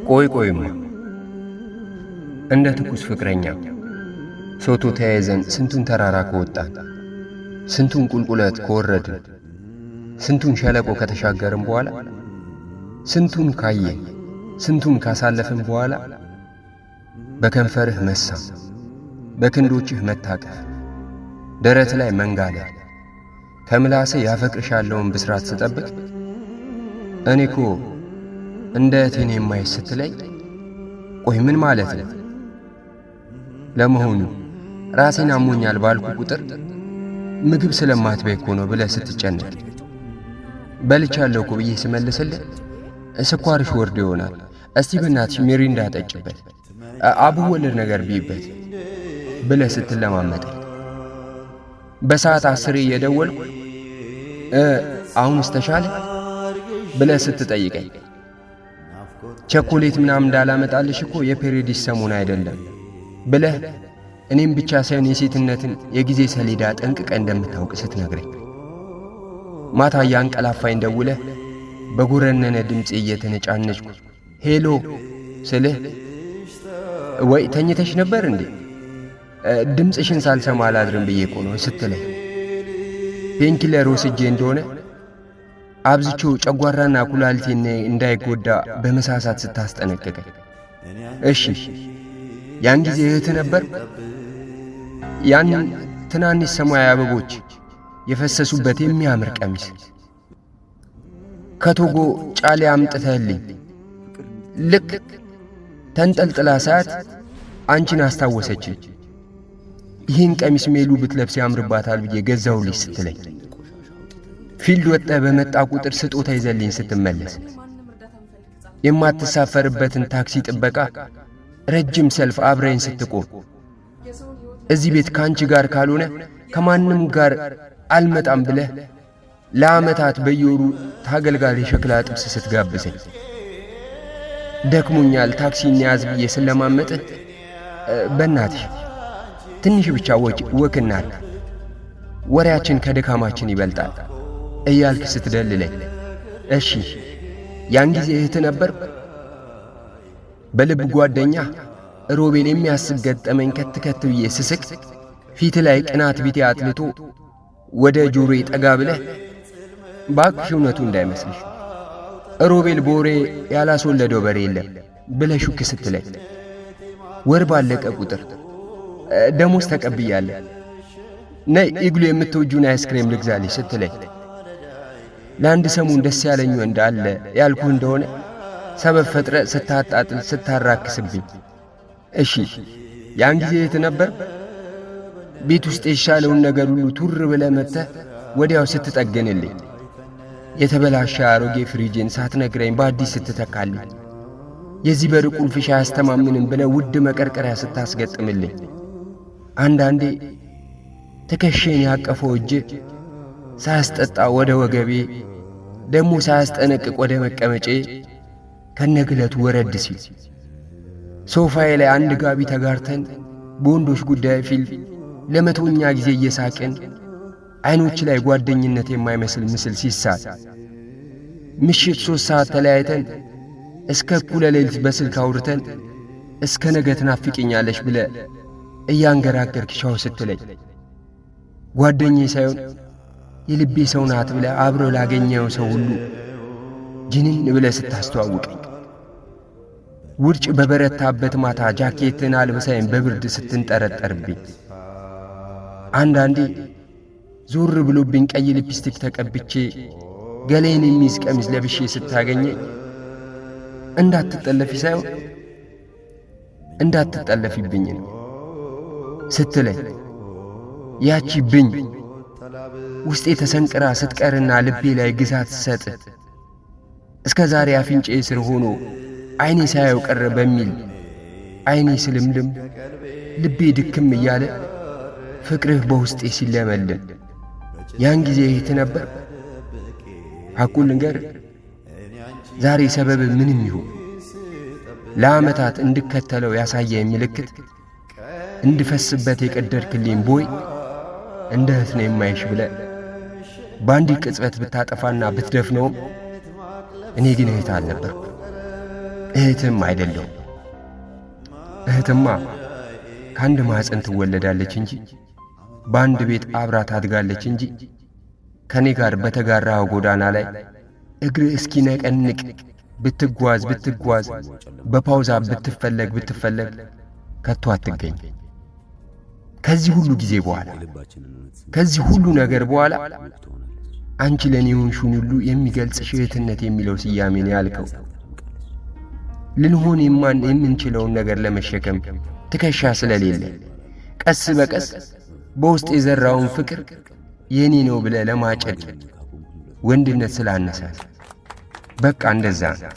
ቆይማ እንደ ትኩስ ፍቅረኛ ሶቶ ተያይዘን ስንቱን ተራራ ከወጣን፣ ስንቱን ቁልቁለት ከወረድን፣ ስንቱን ሸለቆ ከተሻገርን በኋላ፣ ስንቱን ካየን፣ ስንቱን ካሳለፍን በኋላ በከንፈርህ መሳም፣ በክንዶችህ መታቀፍ፣ ደረት ላይ መንጋለል፣ ከምላስህ ያፈቅርሻለውን ብስራት ስጠብቅ እኔኮ እንደ እቴን የማይስ ስትለኝ ቆይ ምን ማለት ነው? ለመሆኑ ራሴን አሞኛል ባልኩ ቁጥር ምግብ ስለማትበይ እኮ ነው ብለህ ስትጨነቅ በልቻለሁ እኮ ብዬ ስመልስልህ ስኳርሽ ወርዶ ይሆናል፣ እስቲ በእናትሽ ሚሪንዳ ጠጪበት፣ አቡወለድ ነገር ቢይበት ብለህ ስትለማመጠኝ በሰዓት 10 እየደወልኩ አሁንስ ተሻለ ብለህ ስትጠይቀኝ ቸኮሌት ምናምን እንዳላመጣልሽ እኮ የፔሬዲስ ሰሞን አይደለም ብለህ እኔም ብቻ ሳይሆን የሴትነትን የጊዜ ሰሌዳ ጠንቅቀ እንደምታውቅ ስትነግረኝ ማታ ያንቀላፋኝ ደውለህ በጎረነነ ድምፄ እየተነጫነጭኩ ሄሎ ስልህ ወይ ተኝተሽ ነበር እንዴ ድምፅሽን ሳልሰማ አላድርም ብዬ እኮ ነው ስትለኝ ፔንኪለር ወስጄ እንደሆነ አብዝቼው ጨጓራና ኩላሊቴን እንዳይጎዳ በመሳሳት ስታስጠነቅቀኝ እሺ ያን ጊዜ እህት ነበር? ያን ትናንሽ ሰማያዊ አበቦች የፈሰሱበት የሚያምር ቀሚስ ከቶጎ ጫሌ አምጥተህልኝ ልክ ተንጠልጥላ ሰዓት አንቺን አስታወሰችኝ። ይህን ቀሚስ ሜሉ ብትለብስ ያምርባታል ብዬ ገዛሁልሽ ስትለኝ ፊልድ ወጥተህ በመጣ ቁጥር ስጦታ ይዘልኝ ስትመለስ የማትሳፈርበትን ታክሲ ጥበቃ ረጅም ሰልፍ አብረኝ ስትቆም እዚህ ቤት ካንቺ ጋር ካልሆነ ከማንም ጋር አልመጣም ብለህ ለዓመታት በየወሩ ታገልጋል የሸክላ ጥብስ ስትጋብዘኝ ደክሞኛል ታክሲ እንያዝ ብዬ ስለማመጥህ በእናትሽ ትንሽ ብቻ ወክ እናድርግ፣ ወሬያችን ከድካማችን ይበልጣል እያልክ ስትደልለኝ እሺ ያን ጊዜ እህት ነበር? በልብ ጓደኛ ሮቤል የሚያስብ ገጠመኝ ከትከት ብዬ ስስቅ ፊት ላይ ቅናት ቢቴ አጥልቶ ወደ ጆሮዬ ጠጋ ብለህ ባክሽ እውነቱ እንዳይመስልሽ ሮቤል ቦሬ ያላስወለደው በሬ የለም ብለህ ሹክ ስትለኝ ወር ባለቀ ቁጥር ደሞዝ ተቀብያለሁ ነይ ኢግሉ የምትወጁን አይስክሬም ልግዛልሽ ስትለኝ ለአንድ ሰሞን ደስ ያለኝ ወንድ አለ ያልኩህ እንደሆነ ሰበብ ፈጥረ ስታጣጥል ስታራክስብኝ እሺ ያን ጊዜ የት ነበር? ቤት ውስጥ የሻለውን ነገር ሁሉ ቱር ብለህ መጥተህ ወዲያው ስትጠገንልኝ የተበላሸ አሮጌ ፍሪጅን ሳትነግረኝ በአዲስ ስትተካልኝ የዚህ በር ቁልፍሽ አያስተማምንም ብለህ ውድ መቀርቀሪያ ስታስገጥምልኝ አንዳንዴ ትከሼን ያቀፈው እጅ ሳያስጠጣ ወደ ወገቤ ደሞ ሳያስጠነቅቅ ወደ መቀመጬ ከነግለቱ ወረድ ሲል ሶፋዬ ላይ አንድ ጋቢ ተጋርተን በወንዶች ጉዳይ ፊልም ለመቶኛ ጊዜ እየሳቅን አይኖች ላይ ጓደኝነት የማይመስል ምስል ሲሳል ምሽት 3 ሰዓት ተለያይተን እስከ እኩለ ሌሊት በስልክ አውርተን እስከ ነገ ትናፍቂኛለሽ ብለ እያንገራገርክ ሻው ስትለኝ ጓደኛዬ ሳይሆን የልቤ ሰው ናት ብለ አብሮ ላገኘው ሰው ሁሉ ጅንን ብለ ስታስተዋውቀኝ ውርጭ በበረታበት ማታ ጃኬትን አልብሳይን በብርድ ስትንጠረጠርብኝ አንዳንዴ ዞር ብሎብኝ ቀይ ሊፕስቲክ ተቀብቼ ገሌን የሚይዝ ቀሚስ ለብሼ ስታገኘኝ እንዳትጠለፊ ሳይሆን እንዳትጠለፊብኝ ነው ስትለኝ ያቺ ብኝ ውስጤ ተሰንቅራ ስትቀርና ልቤ ላይ ግዛት ሰጥ እስከ ዛሬ አፍንጬ ስር ሆኖ አይኔ ሳያው ቀረ በሚል አይኔ ስልምልም ልቤ ድክም እያለ ፍቅርህ በውስጤ ሲለመልም ያን ጊዜ የት ነበር? ሐቁን ልንገር ዛሬ ሰበብ ምንም ይሁን ለዓመታት እንድከተለው ያሳየኝ ምልክት እንድፈስበት የቀደርክልኝ ቦይ እንደ እህት ነው የማይሽ ብለህ በአንዲት ቅጽበት ብታጠፋና ብትደፍነውም እኔ ግን እህት አልነበርኩ። እህትም አይደለሁም። እህትማ ከአንድ ማኅፀን ትወለዳለች እንጂ በአንድ ቤት አብራ ታድጋለች እንጂ ከኔ ጋር በተጋራው ጎዳና ላይ እግር እስኪነቀንቅ ብትጓዝ በፓውዛ ብትፈለግ ከቶ አትገኝ። ከዚህ ሁሉ ጊዜ በኋላ ከዚህ ሁሉ ነገር በኋላ አንቺ ለኔ የሆንሽውን ሁሉ የሚገልጽ እህትነት የሚለው ስያሜ ነው ያልከው። ልንሆን የምንችለውን ነገር ለመሸከም ትከሻ ስለሌለ ቀስ በቀስ በውስጥ የዘራውን ፍቅር የኔ ነው ብለህ ለማጨድ ወንድነት ስላነሳት በቃ እንደዛ ነው።